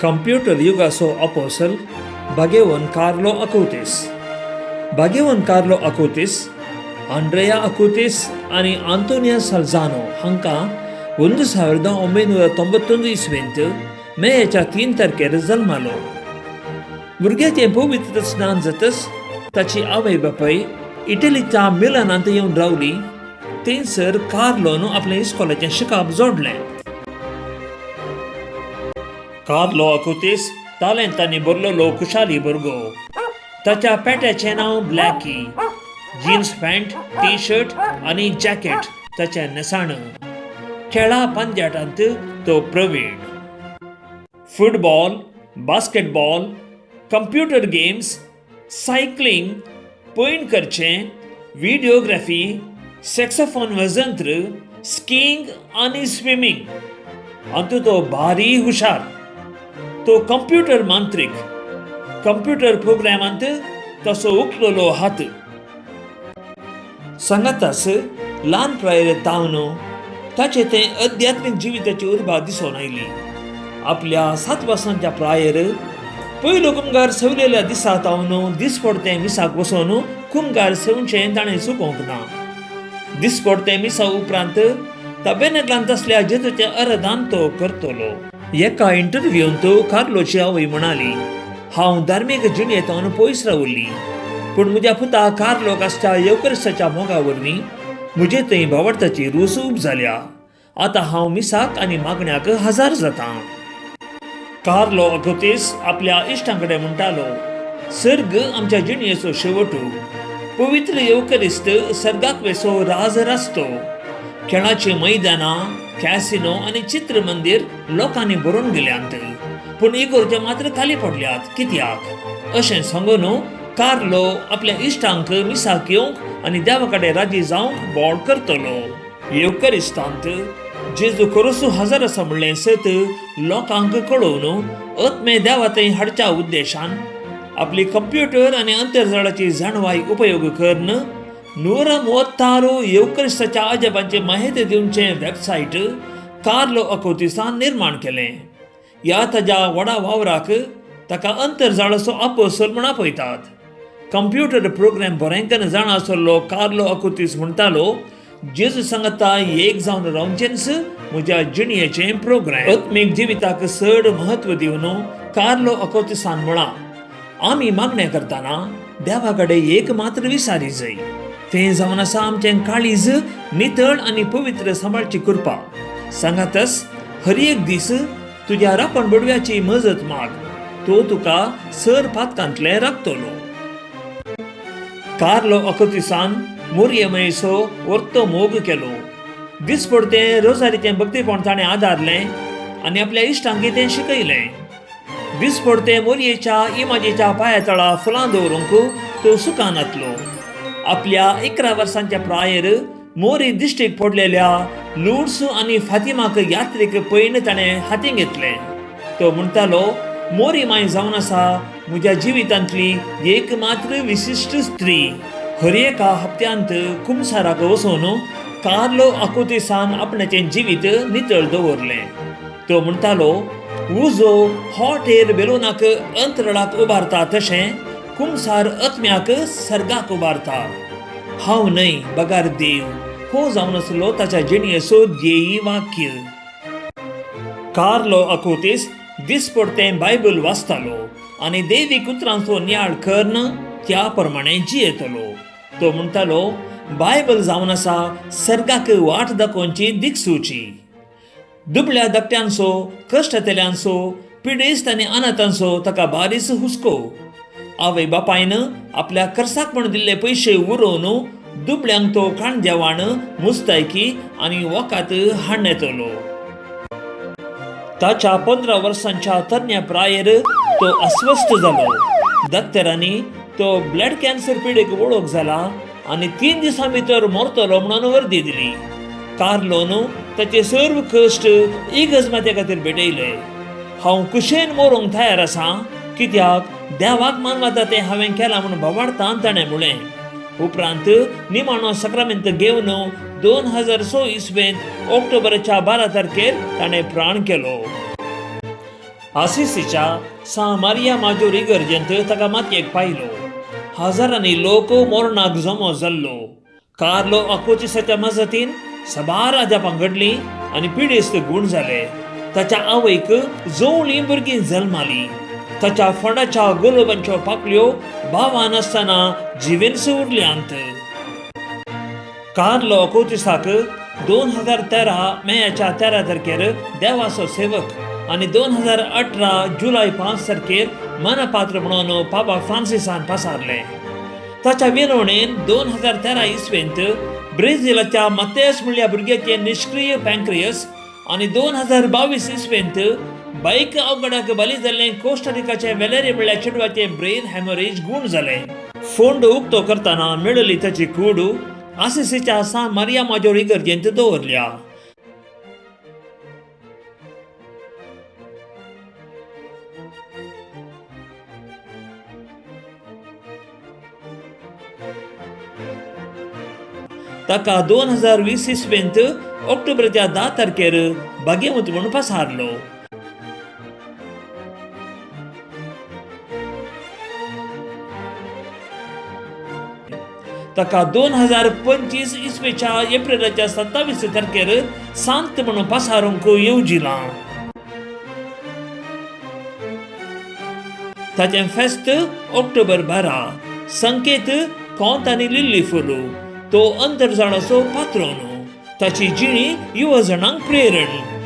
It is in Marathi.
कंप्यूटर युगाचो अपोसल भाग्यवन कार्लो अकुतीस. भाग्यवन कार्लो अकुतीस, आंड्रेया अकुतीस आनी आंतोनिया साल्झानो हांकां 1991 इसवेंत मेच्या 3 तारखेर जल्मालो. भुरग्याचें पवित्र स्नान जातच ताची आवय बापाय इटलीच्या मिलानांत येवन रावली. थंयसर कार्लोन आपलें इस्कोलाचें शिकप जोडलें. कार्लो अकुतीस तालेंतांनी भरलेलो खुशाली भुरगो. ताच्या पेट्याचें नांव Blackie. Jeans pant, T shirt आनी जॅकेट ताचें नेसाण. खेळा पंद्याटांत तो प्रवीण. Football, basketball, computer games, cycling, पैन करचें, व्हिडिओग्राफी, सॅक्सोफोन वाजंत्र, स्कीइंग आनी स्विमींग हातूंत तो भारी हुशार. तो कंप्यूटर मांत्रीक. कंप्यूटर प्रोग्रामांत तसो उखललो हात. सांगातास ल्हान प्रायर तावन ताचे तें अध्यात्मीक जिविताची उर्बा दिसून आयली. आपल्या 7 वर्सांच्या प्रायर पयलो कुंभार सवलेल्या दिसा तावन दिसपडते मिसाक वचून कुंभार सेवचें ताणें चुकोवंक ना. दिसपडते मिसा उपरांत तबेनेकलांत आसल्या जेजूचें अर्दान तो करतलो. एका इंटरव्यूंत कार्लोची आवय म्हणाली, हांव धार्मीक जिणेंतून पयस रावल्ली, पूण म्हज्या पुता कार्लोक आसच्या येवकरिस्ताच्या मोगा वरवीं म्हजे थंय भावार्थाची रूच उब जाल्या. आतां हांव मिसाक आनी मागण्याक हजर जातां. कार्लो अकुतीस आपल्या इश्टां कडेन म्हणटालो, सर्ग आमच्या जिणयेचो शेवट. पवित्र येवकरिस्त सर्गाक वेसो राज रास्तो. खेळाची मैदानां, कॅसिनो आनी चित्र मंदिर लोकांनी भरून गेल्यांत, पूण इगोर्जे मात्र खाली पडल्यात. कित्याक अशें सांगून कार्लो आपल्या इश्टांक मिसाक येवंक आनी देवा कडेन राजी जावंक बोड करतलो. येवकरिस्तांत जेजू खरोच हजर आसा म्हणलें सत लोकांक कळोवन आत्मे देवा थंय हाडच्या उद्देशान आपली कंप्यूटर आनी अंतरजाळाची जाणवाय उपयोग करून 136 येवकरिस्ताच्या अजापांची माहिती दिवचें वेबसायट कार्लो अकुतीसान निर्माण केलें. ह्या ताच्या व्हडा वावराक ताका अंतरजाळाचो अपोसल म्हूण आपयतात. कंप्यूटर प्रोग्राम बरेंकन जाणा आसलो कार्लो अकुतीस म्हणटालो, जेजू सांगता एक जावन रावचेंच म्हज्या जिणयेचें प्रोग्राम. आत्मीक जिविताक चड म्हत्व दिवन कार्लो अकुतीसान म्हळां, आमी मागणें करतना देवा कडेन एक मात्र विसारी जाय. तें जावन आसा आमचें काळीज नितळ आनी पवित्र सांबाळची कृपा. सांगातच हर एक दीस तुज्या राखणबडव्याची मजत माग. तो तुका सर पातकांतले राखतलो. कार्लो अकुतीसान मोरयेमयेचो वर्तो मोग केलो. दिसपडतें रोजारीचें भक्तीपण ताणें आदारलें आनी आपल्या इश्टांक तें शिकयलें. दिसपडतें मोरयेच्या इमाजेच्या पांया तळा फुलां दवरूंक तो सुकान नातलो. आपल्या 11 वर्सांच्या प्रायर मोरी दिश्टीक पडलेल्या लुड्स आनी फातिमाक यात्रेक पयन ताणें हातीं घेतलें. तो म्हणटालो, मोरी माय जावन आसा म्हज्या जिवितांतली एक मात्र विशिश्ट स्त्री. हर एका हप्त्यांत कुमसाराक वचून कार्लो अकुतीसान आपणाचें जिवीत नितळ दवरलें. तो म्हणटालो, उजो हॉट एअर बेलूनाक अंतराळाक उबारता तशें कुमसार आत्म्याक सर्गाक उबारता. हांव न्हय बगार देव हो जावन आसलो ताच्या जिणयेचो ध्येयी वाक्य. कार्लो अकुतीस दिसपडतें बायबल वाचतालो आनी दैवीक उतरांचो नियाळ करून त्या प्रमाणें जियेतलो. तो म्हणटालो, बायबल जावन आसा सर्गाक वाट दाखोवची दिक्सूची. दुबळ्या धाकट्यांचो, कश्टतल्यांचो, पिडेस्त आनी अनाथांचो ताका बारीस हुस्को. आवय बापायन आपल्या खर्चाक म्हूण दिल्ले पयशे उरोवन दुबळ्यांक तो खाण जेवण, मुस्तायकी आनी वखात हाडून येतलो. ताच्या 15 वर्सांच्या तरण्या प्रायर तो अस्वस्थ जालो. दोतोरांनी तो ब्लड कॅन्सर पिडेक वळख जाला आनी 3 दिसां भितर मरतलो म्हणून वर्दी दिली. कार्लोन ताचे सर्व कश्ट इगर्ज खातीर भेटयले. हांव कुशेन मरूंक तयार आसां, कित्याक देवाक मानवता तें हांवें केलां म्हणून भावार्थान ताणें म्हळें. उपरांत निमाणो सक्रामेंत घेवन 2006 इसवेंत ऑक्टोबराच्या 12 तारखेर ताणें प्राण केलो. आसिसीच्या मारिया माजोर इगर्जेंत ताका मातयेक पायलो. हजारांनी लोक मोरणाक जमो जाल्लो. कार्लो अकोचिसाच्या मजतीन साबार अजापां घडलीं आनी पिडेस्त गूण जाले. ताच्या आवयक जवळीं भुरगीं जल्मालीं. ताच्या फंडाच्या गोलोबांच्यो पाकळ्यो भावान आसतना जिवेनस उरल्यांत. कार्लो अकोचिसाक 2013 मेयाच्या 13 तारखेर देवाचो सेवक आनी 2018 जुलय 5 तारखेर मनपात्र म्हणून पापा फ्रांसिसान पसारले. ताच्या वेलोणेन 2013 इसवेंत ब्रेझिलाच्या मतेस म्हणल्या भुरग्याचे निष्क्रिय पॅन्क्रियस आनी 2022 इसवेंत बायक अवघडाक बली जाल्ले कोस्टारिकाचे वेलेरे म्हणल्या चेडवाचे ब्रेन हॅमरेज गूण जाले. फोंड उक्तो करतना मेळिल्ली ताची कूड आसिसीच्या मारिया माजोर इगर्जेंत दवरल्या. ताका 2020 इसवेंत ऑक्टोबरच्या 10 तारखेर भाग्यवंत म्हणून पसारलो. ताका 2025 इसवेच्या एप्रिलाच्या 27 तारखेर सांत म्हणून पसारूंक येवजिलां. ताचें फेस्त ऑक्टोबर 12. संकेत कोंत आनी लिल्ली फुलू. तो अंतरजाळाचो पात्रोन. ताची जिणी युवजणांक प्रेरण.